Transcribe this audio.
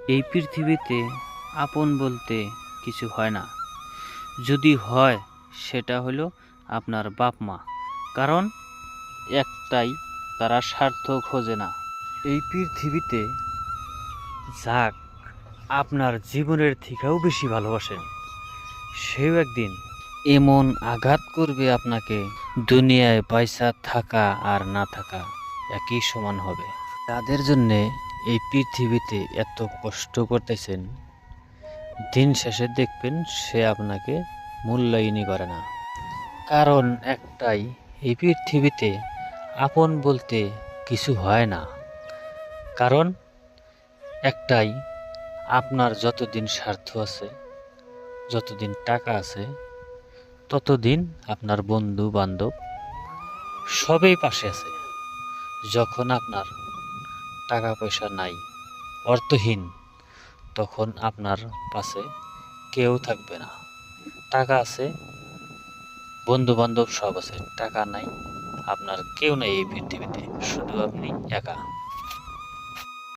এই পৃথিবীতে আপন বলতে কিছু হয় না। যদি হয় সেটা হলো আপনার বাপ মা। কারণ একটাই, তারা স্বার্থ খোঁজে না। এই পৃথিবীতে যাক আপনার জীবনের থেকেও বেশি ভালোবাসেন, সেও একদিন এমন আঘাত করবে আপনাকে, দুনিয়ায় পয়সা থাকা আর না থাকা একই সমান হবে। তাদের জন্যে এই পৃথিবীতে এত কষ্ট করতেছেন, দিন শেষে দেখবেন সে আপনাকে মূল্যায়নই করে না। কারণ একটাই, এই পৃথিবীতে আপন বলতে কিছু হয় না। কারণ একটাই, আপনার যতদিন স্বার্থ আছে, যতদিন টাকা আছে, ততদিন আপনার বন্ধু বান্ধব সবই পাশে আছে। যখন আপনার টাকা পয়সা নাই, অর্থহীন, তখন আপনার পাশে কেউ থাকবে না। টাকা আছে, বন্ধু বান্ধব সব আছে, টাকা নাই, আপনার কেউ নাই এই পৃথিবীতে, শুধু আপনি একা।